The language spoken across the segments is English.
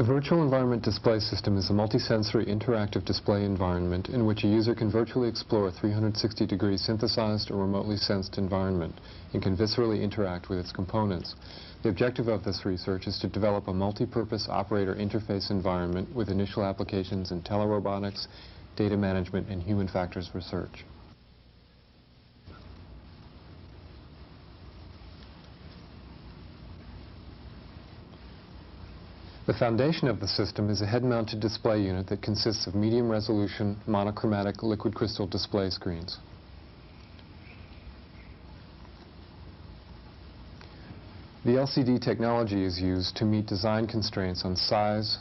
The Virtual Environment Display System is a multisensory interactive display environment in which a user can virtually explore a 360-degree synthesized or remotely sensed environment and can viscerally interact with its components. The objective of this research is to develop a multi-purpose operator interface environment with initial applications in telerobotics, data management, and human factors research. The foundation of the system is a head-mounted display unit that consists of medium-resolution, monochromatic liquid crystal display screens. The LCD technology is used to meet design constraints on size,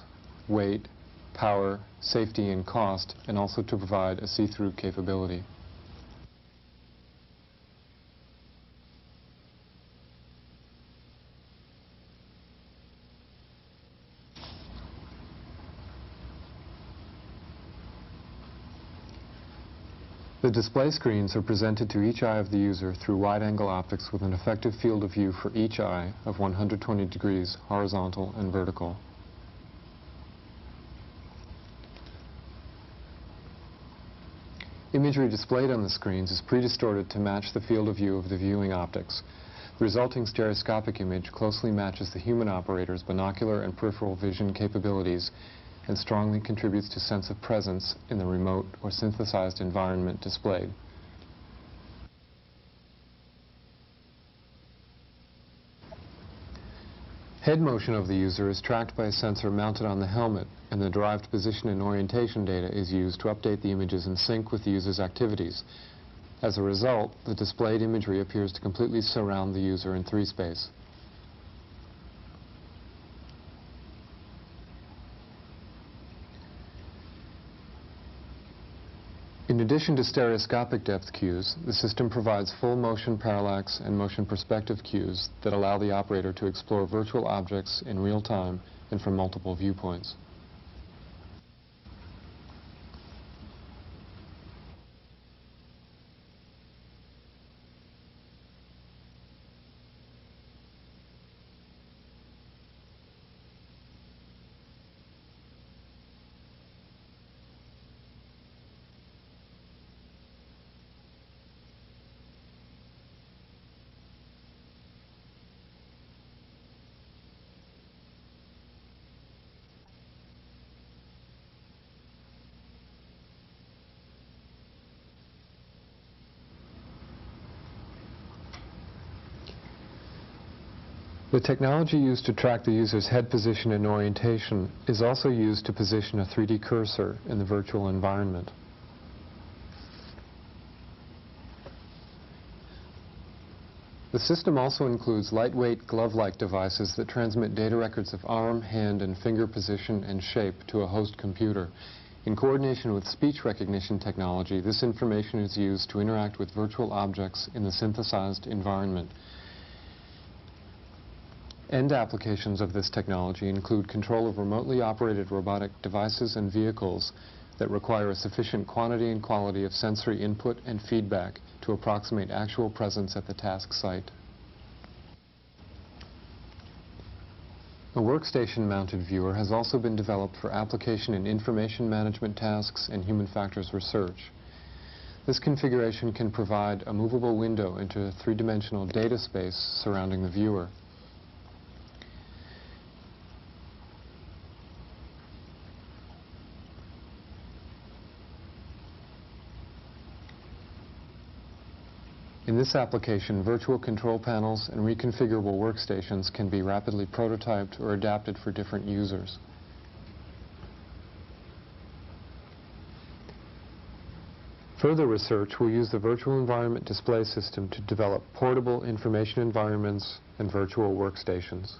weight, power, safety, and cost, and also to provide a see-through capability. The display screens are presented to each eye of the user through wide-angle optics with an effective field of view for each eye of 120 degrees horizontal and vertical. Imagery displayed on the screens is pre-distorted to match the field of view of the viewing optics. The resulting stereoscopic image closely matches the human operator's binocular and peripheral vision capabilities and strongly contributes to sense of presence in the remote or synthesized environment displayed. Head motion of the user is tracked by a sensor mounted on the helmet, and the derived position and orientation data is used to update the images in sync with the user's activities. As a result, the displayed imagery appears to completely surround the user in 3 space. In addition to stereoscopic depth cues, the system provides full motion parallax and motion perspective cues that allow the operator to explore virtual objects in real time and from multiple viewpoints. The technology used to track the user's head position and orientation is also used to position a 3D cursor in the virtual environment. The system also includes lightweight glove-like devices that transmit data records of arm, hand, and finger position and shape to a host computer. In coordination with speech recognition technology, this information is used to interact with virtual objects in the synthesized environment. End applications of this technology include control of remotely operated robotic devices and vehicles that require a sufficient quantity and quality of sensory input and feedback to approximate actual presence at the task site. A workstation-mounted viewer has also been developed for application in information management tasks and human factors research. This configuration can provide a movable window into a 3-dimensional data space surrounding the viewer. In this application, virtual control panels and reconfigurable workstations can be rapidly prototyped or adapted for different users. Further research will use the Virtual Environment Display System to develop portable information environments and virtual workstations.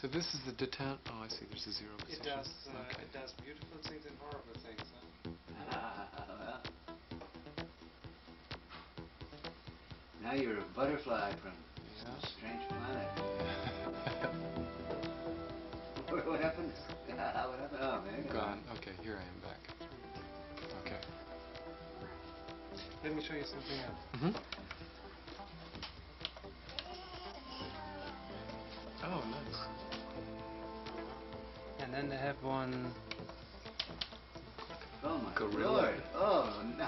So this is the detent. Oh, I see. There's a zero position. It does beautiful things and horrible things. Well, now you're a butterfly from some strange planet. What happened? What happened? Oh, man. Gone. Okay, here I am back. Okay. Let me show you something else. Oh, Oh, nice. And then they have one. Oh my Gorilla. lord. Oh no.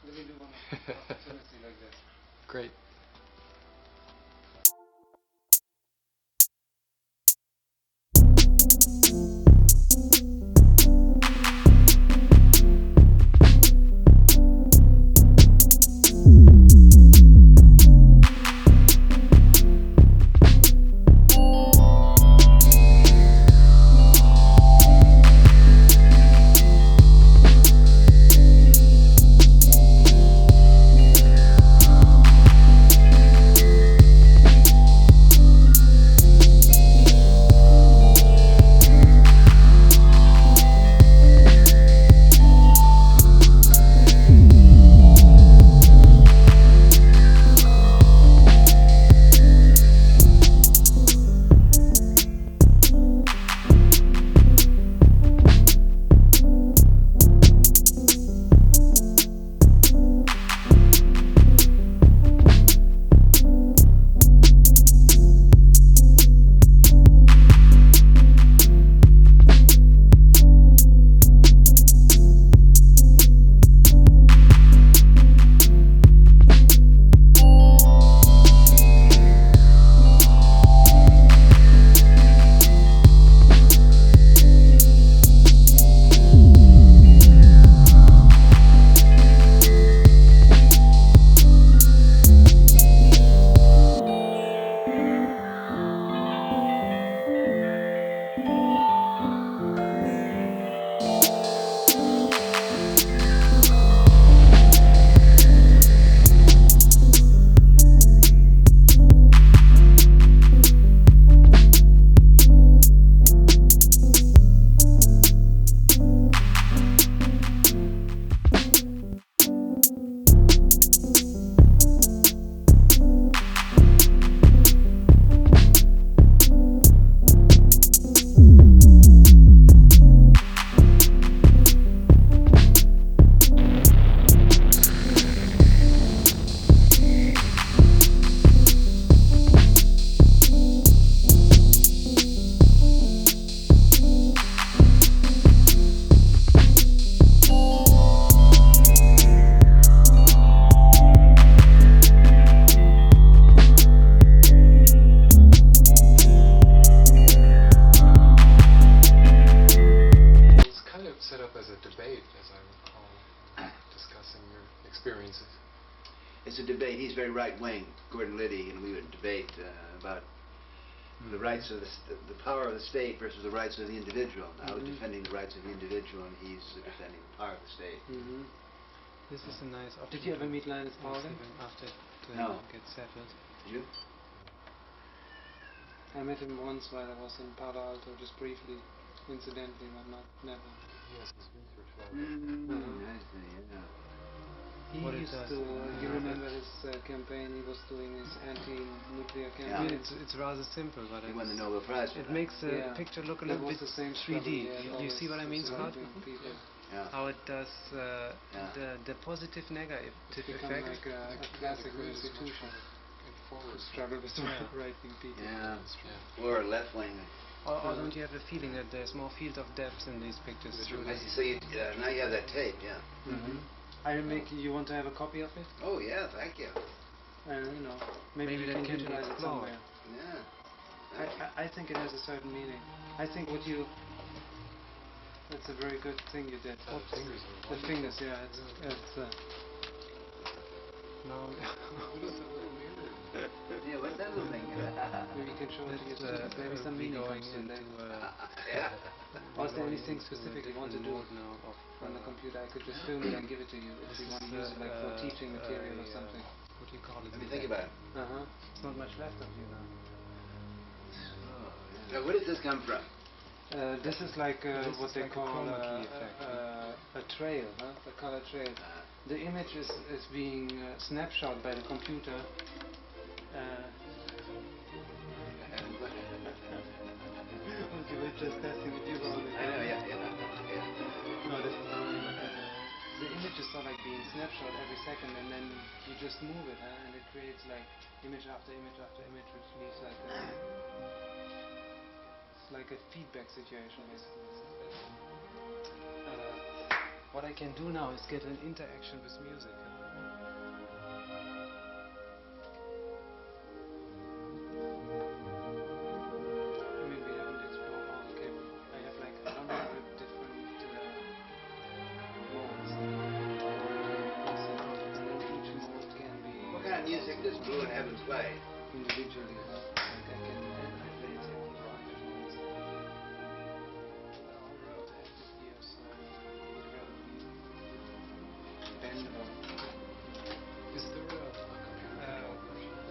Let me do one opportunity like this. Great. It's a debate. He's very right-wing, Gordon Liddy, and we would debate about the rights of the power of the state versus the rights of the individual. I was defending the rights of the individual, and he's defending the power of the state. This is a nice option. Did you ever meet Linus Pauling after it get settled? Did you? I met him once while I was in Palo Alto, just briefly, incidentally, but not never. Yes, his research lab. I see, yeah. He used to, you remember his campaign, he was doing his anti-nuclear campaign. Yeah. It's rather simple, but He won the Nobel Prize for it that. makes the picture look a little bit 3D. You see what I mean, Scott? Yeah. How it does the positive negative effect. Like a classical institution. To struggle with right-wing people. Yeah, or left-wing. Or don't you have the feeling that there's more field of depth in these pictures? I see. So you, now you have that tape, yeah. I make. You want to have a copy of it? Oh yeah, thank you. And you know, maybe you can utilize it somewhere. Yeah. I think it has a certain meaning. I think what you. That's a very good thing you did. Oh, the fingers are the fingers, yeah. It's now. Yeah, what's that little thing? Maybe you can show it to your students. Maybe some meaning comes in there. Yeah. Or is there anything specific you want to do on the computer? I could just film it and give it to you if you want to use it like for teaching material or something. What do you call it? Let me think about it. It's not much left of you now. Now, where does this come from? This is like what they call a trail, a color trail. The image is being snapshot by the computer. just testing if you roll it. I know, yeah. No, this is the image is sort of like being snapshot every second, and then you just move it, and it creates like image after image after image, which leaves like it's like a feedback situation basically. What I can do now is get an interaction with music. Music does Blue in Heaven play? Individually, like I can play exactly rock versions. Here, so bendable. Is there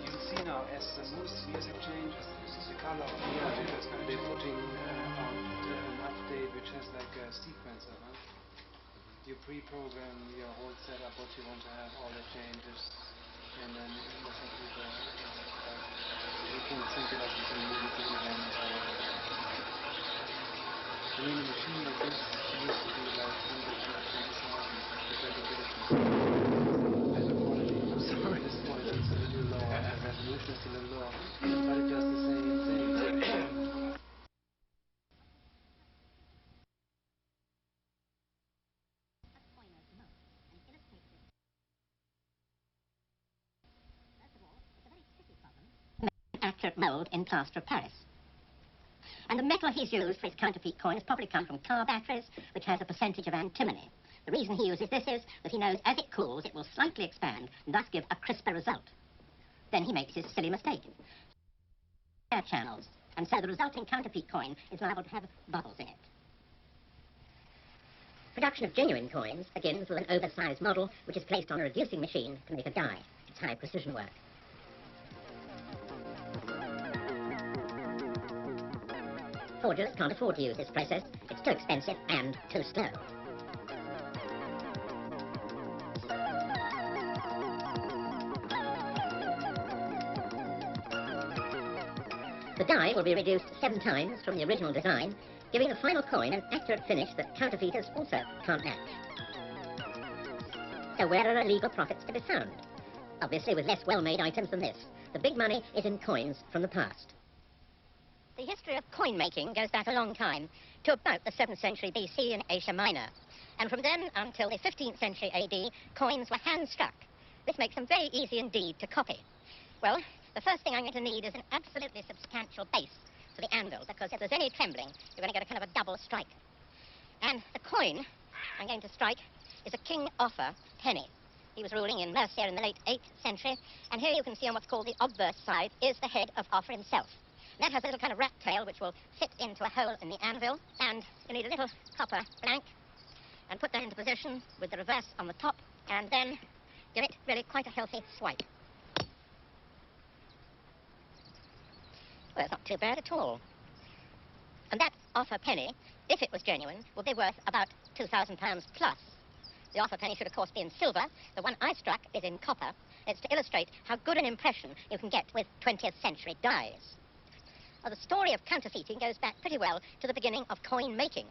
you'll see now as the music changes, the color of the music is going to be putting out an update which has like a sequencer. You pre-program your whole setup, what you want to have, all the changes. And then the computer, you can think it as a movie event or whatever. I mean, a machine like this used to be like 120,000, the capabilities. Better quality. I'm sorry, this quality is a little lower, the resolution is a little lower, but it does the same thing. Accurate mould in plaster of Paris. And the metal he's used for his counterfeit coin has probably come from car batteries, which has a percentage of antimony. The reason he uses this is that he knows as it cools it will slightly expand and thus give a crisper result. Then he makes his silly mistake. Air channels, and so the resulting counterfeit coin is liable to have bubbles in it. Production of genuine coins begins with an oversized model which is placed on a reducing machine to make a die. It's high precision work. Forgers can't afford to use this process. It's too expensive and too slow. The die will be reduced 7 times from the original design, giving the final coin an accurate finish that counterfeiters also can't match. So where are illegal profits to be found? Obviously with less well-made items than this. The big money is in coins from the past. The history of coin making goes back a long time, to about the 7th century BC in Asia Minor. And from then until the 15th century AD, coins were hand-struck. This makes them very easy indeed to copy. Well, the first thing I'm going to need is an absolutely substantial base for the anvil, because if there's any trembling, you're going to get a kind of a double strike. And the coin I'm going to strike is a King Offa penny. He was ruling in Mercia in the late 8th century, and here you can see on what's called the obverse side is the head of Offa himself. That has a little kind of rat tail which will fit into a hole in the anvil, and you need a little copper blank, and put that into position with the reverse on the top, and then give it really quite a healthy swipe. Well, it's not too bad at all. And that Offa penny, if it was genuine, would be worth about £2,000 plus. The Offa penny should, of course, be in silver. The one I struck is in copper. It's to illustrate how good an impression you can get with 20th century dies. Well, the story of counterfeiting goes back pretty well to the beginning of coin making.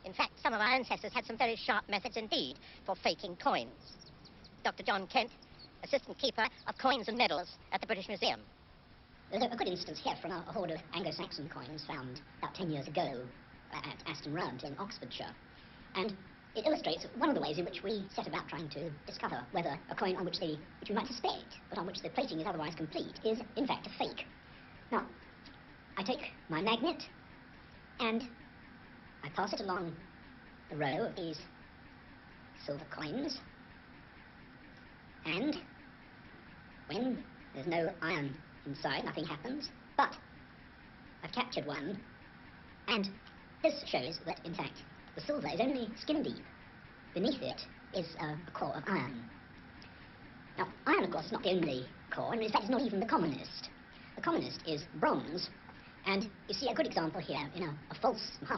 In fact, some of our ancestors had some very sharp methods indeed for faking coins. Dr. John Kent, assistant keeper of coins and medals at the British Museum. There's a good instance here from a hoard of Anglo-Saxon coins found about 10 years ago at Aston Rudd in Oxfordshire. And it illustrates one of the ways in which we set about trying to discover whether a coin on which we might suspect, but on which the plating is otherwise complete, is in fact a fake. Now, I take my magnet and I pass it along a row of these silver coins, and when there's no iron inside, nothing happens, but I've captured one, and this shows that in fact the silver is only skin deep. Beneath it is a core of iron. Now, iron of course is not the only core, and in fact it's not even the commonest. The commonest is bronze. And you see a good example here in a false, half